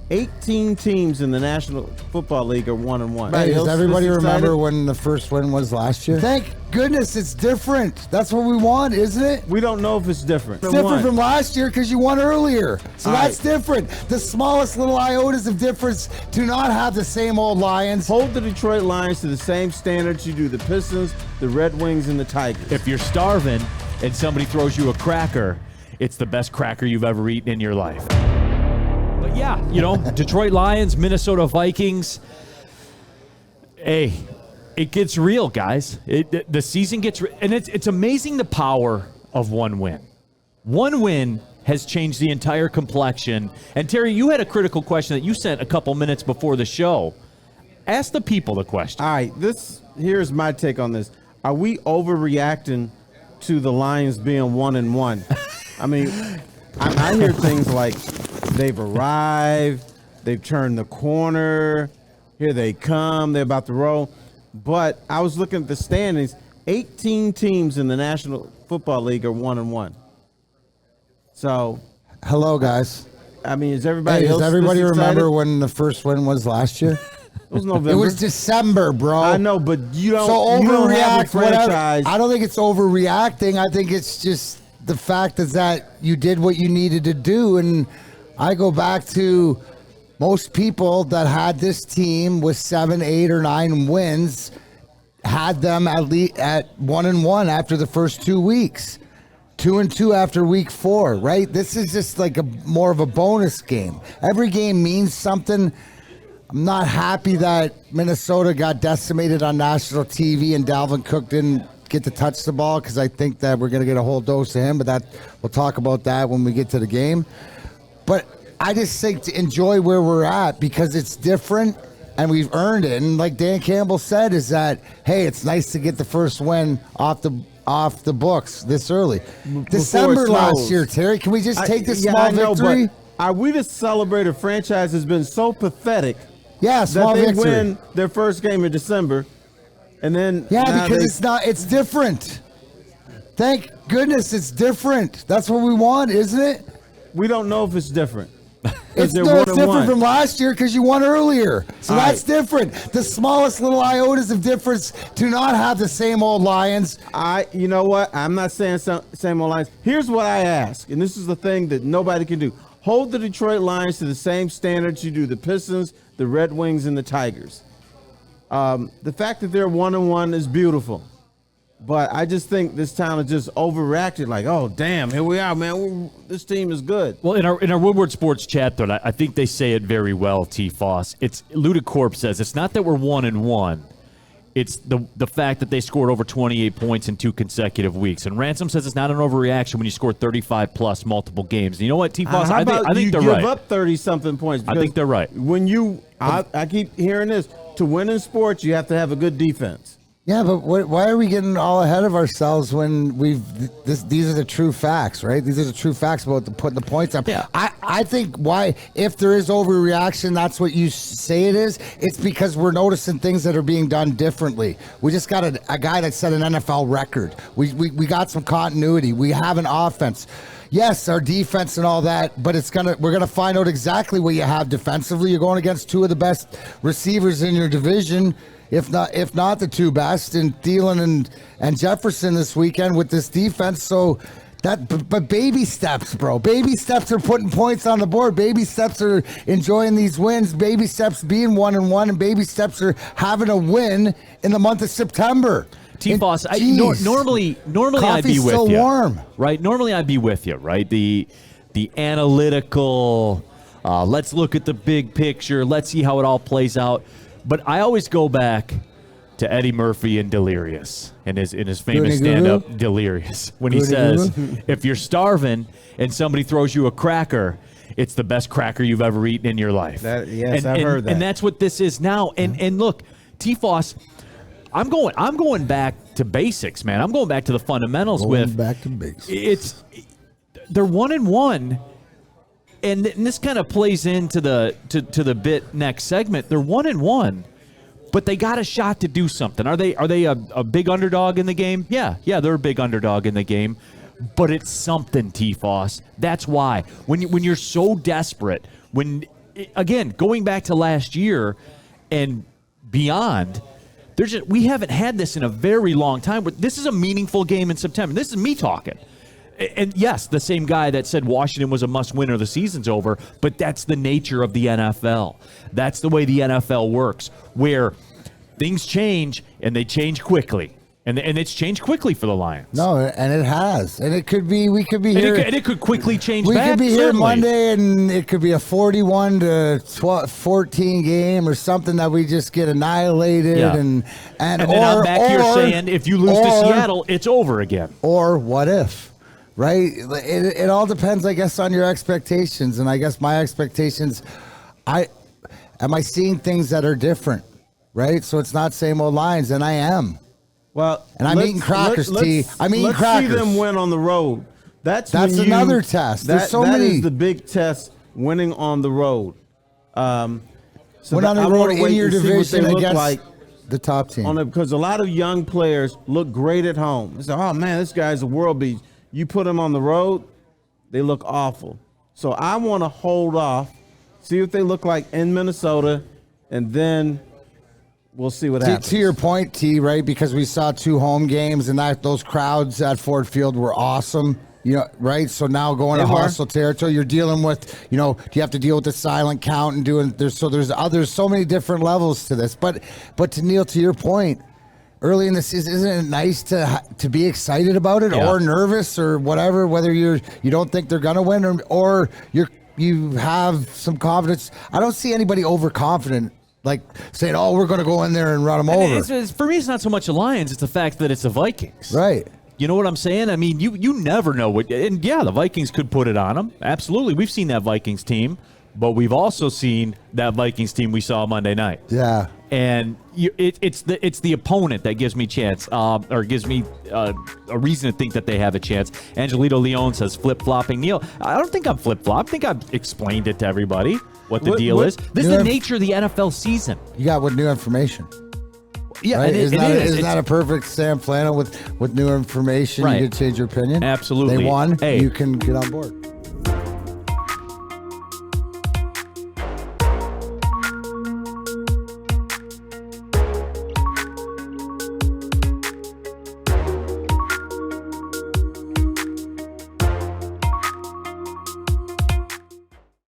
18 teams in the National Football League are 1-1. Hey, does everybody remember when the first win was last year? Thank goodness it's different. That's what we want, isn't it? We don't know if it's different. It's different from last year because you won earlier. So All that's different. The smallest little iotas of difference do not have the same old Lions. Hold the Detroit Lions to the same standards you do the Pistons, the Red Wings, and the Tigers. If you're starving and somebody throws you a cracker, it's the best cracker you've ever eaten in your life. But yeah, Detroit Lions, Minnesota Vikings. Hey, it gets real, guys. The season gets real. And it's amazing the power of one win. One win has changed the entire complexion. And Terry, you had a critical question that you sent a couple minutes before the show. Ask the people the question. All right, here's my take on this. Are we overreacting to the Lions being 1-1? I mean, I hear things like they've arrived, they've turned the corner, here they come, they're about to roll. But I was looking at the standings. 18 teams in the National Football League are 1-1. So, hello, guys. I mean, does everybody remember when the first win was last year? It was November. It was December, bro. I know, but you don't overreact. Have a franchise. I don't think it's overreacting. I think it's just the fact is that you did what you needed to do. And I go back to most people that had this team with 7, 8, or 9 wins had them at least at 1-1 after the first 2 weeks. 2-2 after week 4, right? This is just like more of a bonus game. Every game means something. I'm not happy that Minnesota got decimated on national TV and Dalvin Cook didn't get to touch the ball because I think that we're going to get a whole dose of him, but we'll talk about that when we get to the game. But I just think to enjoy where we're at because it's different and we've earned it. And like Dan Campbell said, is that, hey, it's nice to get the first win off the books this early. December last year, Terry. Can we just take this small victory? Are we to celebrate a franchise has been so pathetic? Yeah, small that they victory. Win their first game in December, and then because it's different. Thank goodness it's different. That's what we want, isn't it? We don't know if it's different. It's different from last year because you won earlier. So that's different. The smallest little iotas of difference do not have the same old Lions. You know what? I'm not saying same old Lions. Here's what I ask, and this is the thing that nobody can do. Hold the Detroit Lions to the same standards you do the Pistons, the Red Wings, and the Tigers. The fact that they're 1-1 is beautiful. But I just think this town is just overreacted. Like, oh, damn, here we are, man. This team is good. Well, in our Woodward Sports chat thread, I think they say it very well, T. Foss. It's Ludicorp says it's not that we're 1-1. It's the fact that they scored over 28 points in 2 consecutive weeks. And Ransom says it's not an overreaction when you score 35-plus multiple games. And you know what, T. Foss? I think they're right. You give up 30-something points. I think they're right. When I keep hearing this. To win in sports, you have to have a good defense. Yeah, but why are we getting all ahead of ourselves when these are the true facts, right? These are the true facts about putting the points up. Yeah. I think if there is overreaction, that's what you say it is. It's because we're noticing things that are being done differently. We just got a guy that set an NFL record. We got some continuity. We have an offense. Yes, our defense and all that, but we're gonna find out exactly what you have defensively. You're going against 2 of the best receivers in your division. If not the 2 best, in Thielen and Jefferson this weekend with this defense. So but baby steps, bro. Baby steps are putting points on the board. Baby steps are enjoying these wins. Baby steps being 1-1, and baby steps are having a win in the month of September. T-Foss, normally I'd be with still you. Warm. Right? Normally I'd be with you, right? The analytical, let's look at the big picture. Let's see how it all plays out. But I always go back to Eddie Murphy in Delirious, in his famous stand-up Delirious, when he says, if you're starving and somebody throws you a cracker, it's the best cracker you've ever eaten in your life. I've heard that. And that's what this is now. And look, T-Foss, I'm going back to basics, man. I'm going back to the fundamentals. Back to basics. They're 1-1. And this kind of plays into the bit next segment. They're 1-1, but they got a shot to do something. Are they a big underdog in the game? Yeah, they're a big underdog in the game, but it's something, T-Foss. That's why when you're so desperate, when again, going back to last year and beyond, we haven't had this in a very long time. This is a meaningful game in September. This is me talking. And yes, the same guy that said Washington was a must-win or the season's over, but that's the nature of the NFL. That's the way the NFL works, where things change, and they change quickly. And it's changed quickly for the Lions. No, and it has. And it could be, we could be here. And it could quickly change we back. We could be certainly. here Monday, and it could be a 41-14 game or something that we just get annihilated. Yeah. And then I'm back here saying, if you lose to Seattle, it's over again. Or what if? Right? It all depends, I guess, on your expectations. And I guess my expectations, am I seeing things that are different? Right? So it's not same old Lions, and I am. Well, and I'm eating crackers, T. I'm eating crackers. Let's see them win on the road. That's another test. There's so many. That is the big test, winning on the road. So win on the road in your division against like the top team. Because a lot of young players look great at home. They say, oh, man, this guy's a world beat. You put them on the road, they look awful. So I want to hold off, see what they look like in Minnesota, and then we'll see what happens. To your point, T, right? Because we saw 2 home games, and those crowds at Ford Field were awesome. Right? So now going to hostile territory, you're dealing with, do you have to deal with the silent count and there's so many different levels to this. But to Neil, to your point, early in the season, isn't it nice to be excited about it or nervous or whatever, whether you don't think they're gonna win or you have some confidence? I don't see anybody overconfident, like saying, "Oh, we're going to go in there and run them over." For me, it's not so much the Lions; it's the fact that it's the Vikings. Right. You know what I'm saying? I mean, you never know what. And yeah, the Vikings could put it on them. Absolutely, we've seen that Vikings team, but we've also seen that Vikings team we saw Monday night. Yeah. And it's the opponent that gives me chance, or gives me a reason to think that they have a chance. Angelito Leon says flip-flopping. Neil, I don't think I'm flip-flop. I think I've explained it to everybody what the deal is. This is the nature of the NFL season. You got with new information. Yeah, right? Isn't that a perfect Sam Flannel with new information? Right. You could change your opinion. Absolutely. They won. Hey. You can get on board.